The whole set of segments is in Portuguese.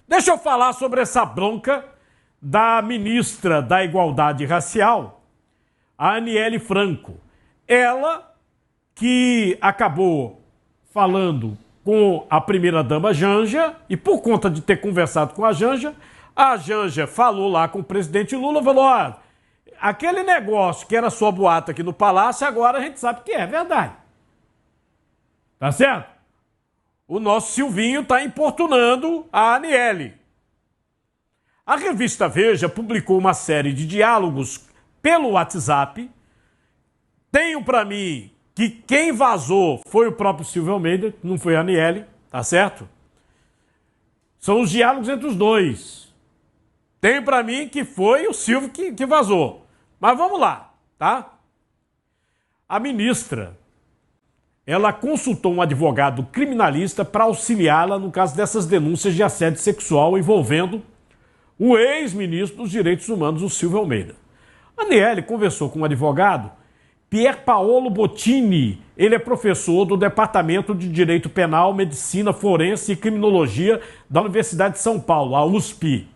Deixa eu falar sobre essa bronca da ministra da Igualdade Racial, a Aniele Franco. Ela que acabou falando com a primeira-dama Janja, e por conta de ter conversado com a Janja falou lá com o presidente Lula, falou, ó, aquele negócio que era só boato aqui no Palácio, agora a gente sabe que é verdade. Tá certo? O nosso Silvinho está importunando a Aniele. A revista Veja publicou uma série de diálogos pelo WhatsApp. Tenho para mim que quem vazou foi o próprio Silvio Almeida, não foi a Aniele, tá certo? São os diálogos entre os dois. Tenho para mim que foi o Silvio que vazou. Mas vamos lá, tá? A ministra, ela consultou um advogado criminalista para auxiliá-la no caso dessas denúncias de assédio sexual envolvendo o ex-ministro dos Direitos Humanos, o Silvio Almeida. A Aniele conversou com um advogado, Pier Paolo Bottini. Ele é professor do Departamento de Direito Penal, Medicina Forense e Criminologia da Universidade de São Paulo, a USP.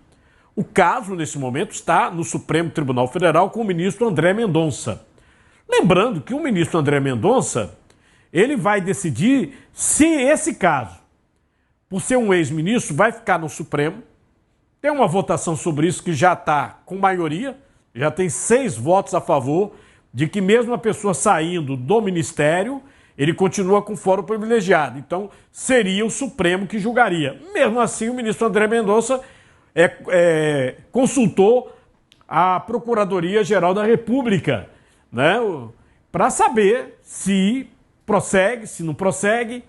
O caso, nesse momento, está no Supremo Tribunal Federal com o ministro André Mendonça. Lembrando que o ministro André Mendonça, ele vai decidir se esse caso, por ser um ex-ministro, vai ficar no Supremo. Tem uma votação sobre isso que já está com maioria, já tem 6 votos a favor de que mesmo a pessoa saindo do ministério, ele continua com fórum privilegiado. Então, seria o Supremo que julgaria. Mesmo assim, o ministro André Mendonça consultou a Procuradoria-Geral da República, né, para saber se prossegue, se não prossegue,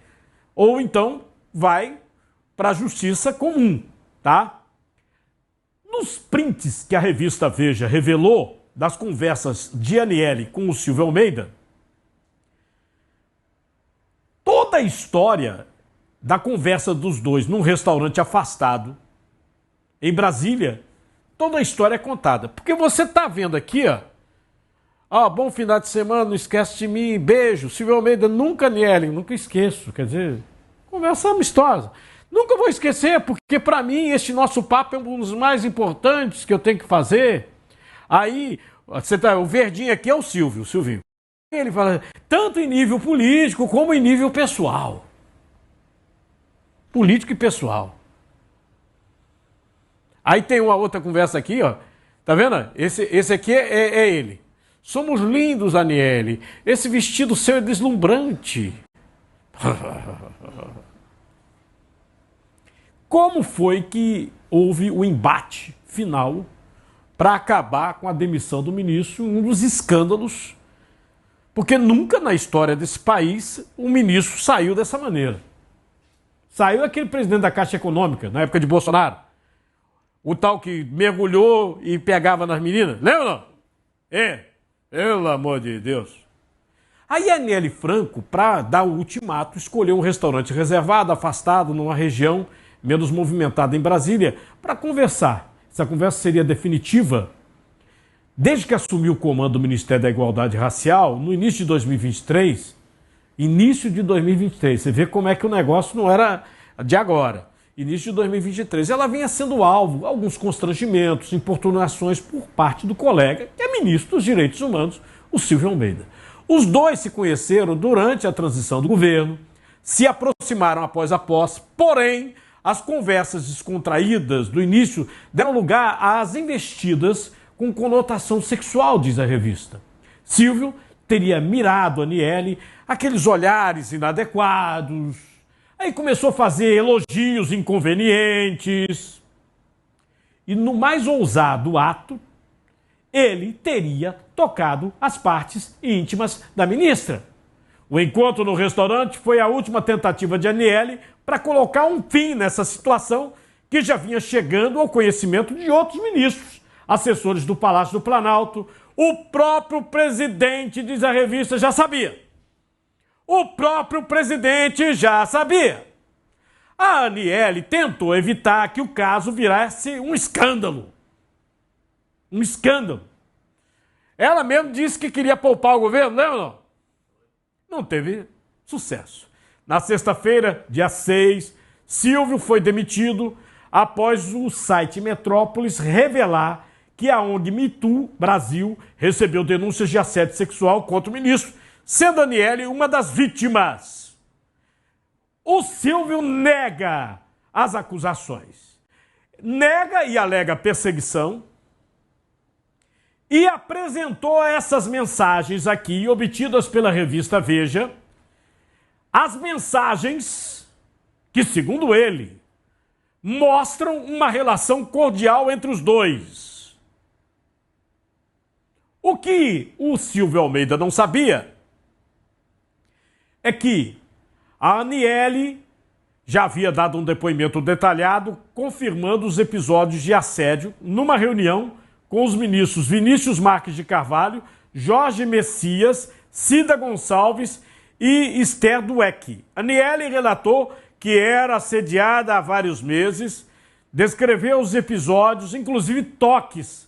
ou então vai para a Justiça Comum, tá? Nos prints que a revista Veja revelou das conversas de Aniele com o Silvio Almeida, toda a história da conversa dos dois num restaurante afastado, em Brasília, toda a história é contada. Porque você tá vendo aqui, ó, bom final de semana, não esquece de mim, beijo, Silvio Almeida, nunca, Aniele, nunca esqueço, quer dizer, conversa amistosa. Nunca vou esquecer, porque para mim este nosso papo é um dos mais importantes que eu tenho que fazer. Aí, você tá, o verdinho aqui é o Silvinho. Ele fala, tanto em nível político como em nível pessoal. Político e pessoal. Aí tem uma outra conversa aqui, ó. Tá vendo? Esse aqui é ele. Somos lindos, Aniele. Esse vestido seu é deslumbrante. Como foi que houve o embate final para acabar com a demissão do ministro, um dos escândalos, porque nunca na história desse país um ministro saiu dessa maneira. Saiu aquele presidente da Caixa Econômica, na época de Bolsonaro, o tal que mergulhou e pegava nas meninas, lembra não? Pelo amor de Deus. Aí a Aniele Franco, para dar o ultimato, escolheu um restaurante reservado, afastado, numa região menos movimentada em Brasília, para conversar. Essa conversa seria definitiva. Desde que assumiu o comando do Ministério da Igualdade Racial, no início de 2023, você vê como é que o negócio não era de agora, início de 2023, ela vinha sendo alvo, alguns constrangimentos, importunações por parte do colega, que é ministro dos Direitos Humanos, o Silvio Almeida. Os dois se conheceram durante a transição do governo, se aproximaram após a posse, porém, as conversas descontraídas do início deram lugar às investidas com conotação sexual, diz a revista. Silvio teria mirado a Aniele, aqueles olhares inadequados, aí começou a fazer elogios inconvenientes. E no mais ousado ato, ele teria tocado as partes íntimas da ministra. O encontro no restaurante foi a última tentativa de Aniele para colocar um fim nessa situação que já vinha chegando ao conhecimento de outros ministros, assessores do Palácio do Planalto. O próprio presidente, diz a revista, já sabia. O próprio presidente já sabia. A Aniele tentou evitar que o caso virasse um escândalo. Um escândalo. Ela mesmo disse que queria poupar o governo, lembra não? Não teve sucesso. Na sexta-feira, dia 6, Silvio foi demitido. após o site Metrópolis revelar que a ONG Me Too Brasil recebeu denúncias de assédio sexual contra o ministro, sendo a Aniele uma das vítimas. O Silvio nega as acusações, nega e alega perseguição e apresentou essas mensagens aqui, obtidas pela revista Veja, as mensagens que, segundo ele, mostram uma relação cordial entre os dois. O que o Silvio Almeida não sabia é que a Aniele já havia dado um depoimento detalhado confirmando os episódios de assédio numa reunião com os ministros Vinícius Marques de Carvalho, Jorge Messias, Cida Gonçalves e Esther Dweck. Aniele relatou que era assediada há vários meses, descreveu os episódios, inclusive toques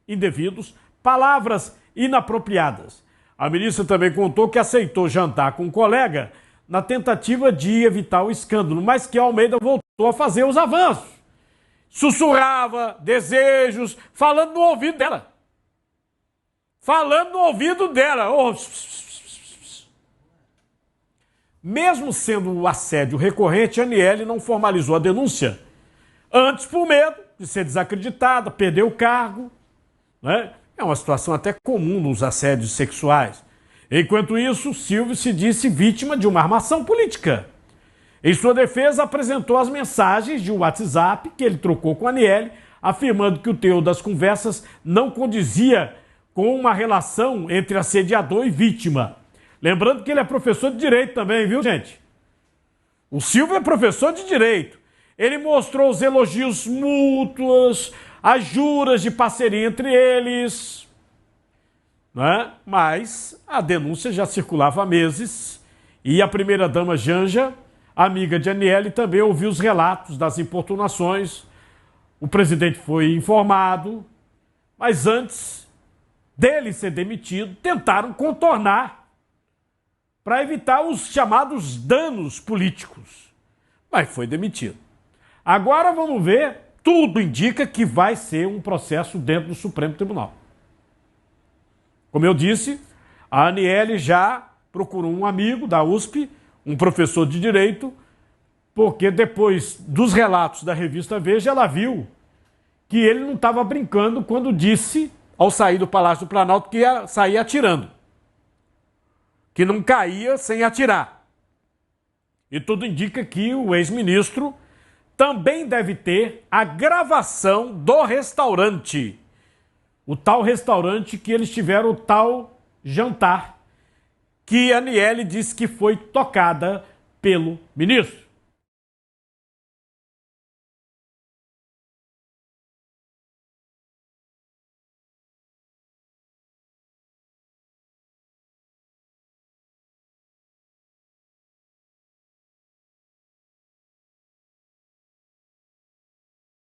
indevidos, palavras inapropriadas. A ministra também contou que aceitou jantar com um colega na tentativa de evitar o escândalo, mas que Almeida voltou a fazer os avanços. Sussurrava desejos, falando no ouvido dela. Falando no ouvido dela. Oh. Mesmo sendo um assédio recorrente, a Aniele não formalizou a denúncia. Antes, por medo de ser desacreditada, perder o cargo, né? É uma situação até comum nos assédios sexuais. Enquanto isso, Silvio se disse vítima de uma armação política. Em sua defesa, apresentou as mensagens de WhatsApp que ele trocou com a Aniele, afirmando que o teor das conversas não condizia com uma relação entre assediador e vítima. Lembrando que ele é professor de direito também, viu, gente? O Silvio é professor de direito. Ele mostrou os elogios mútuos, as juras de parceria entre eles, né? Mas a denúncia já circulava há meses e a primeira-dama Janja, amiga de Aniele, também ouviu os relatos das importunações. O presidente foi informado, mas antes dele ser demitido, tentaram contornar para evitar os chamados danos políticos. Mas foi demitido. Agora vamos ver. Tudo indica que vai ser um processo dentro do Supremo Tribunal. Como eu disse, a Aniele já procurou um amigo da USP, um professor de direito, porque depois dos relatos da revista Veja, ela viu que ele não estava brincando quando disse, ao sair do Palácio do Planalto, que ia sair atirando. Que não caía sem atirar. E tudo indica que o ex-ministro também deve ter a gravação do restaurante. O tal restaurante que eles tiveram o tal jantar, que a Aniele disse que foi tocada pelo ministro.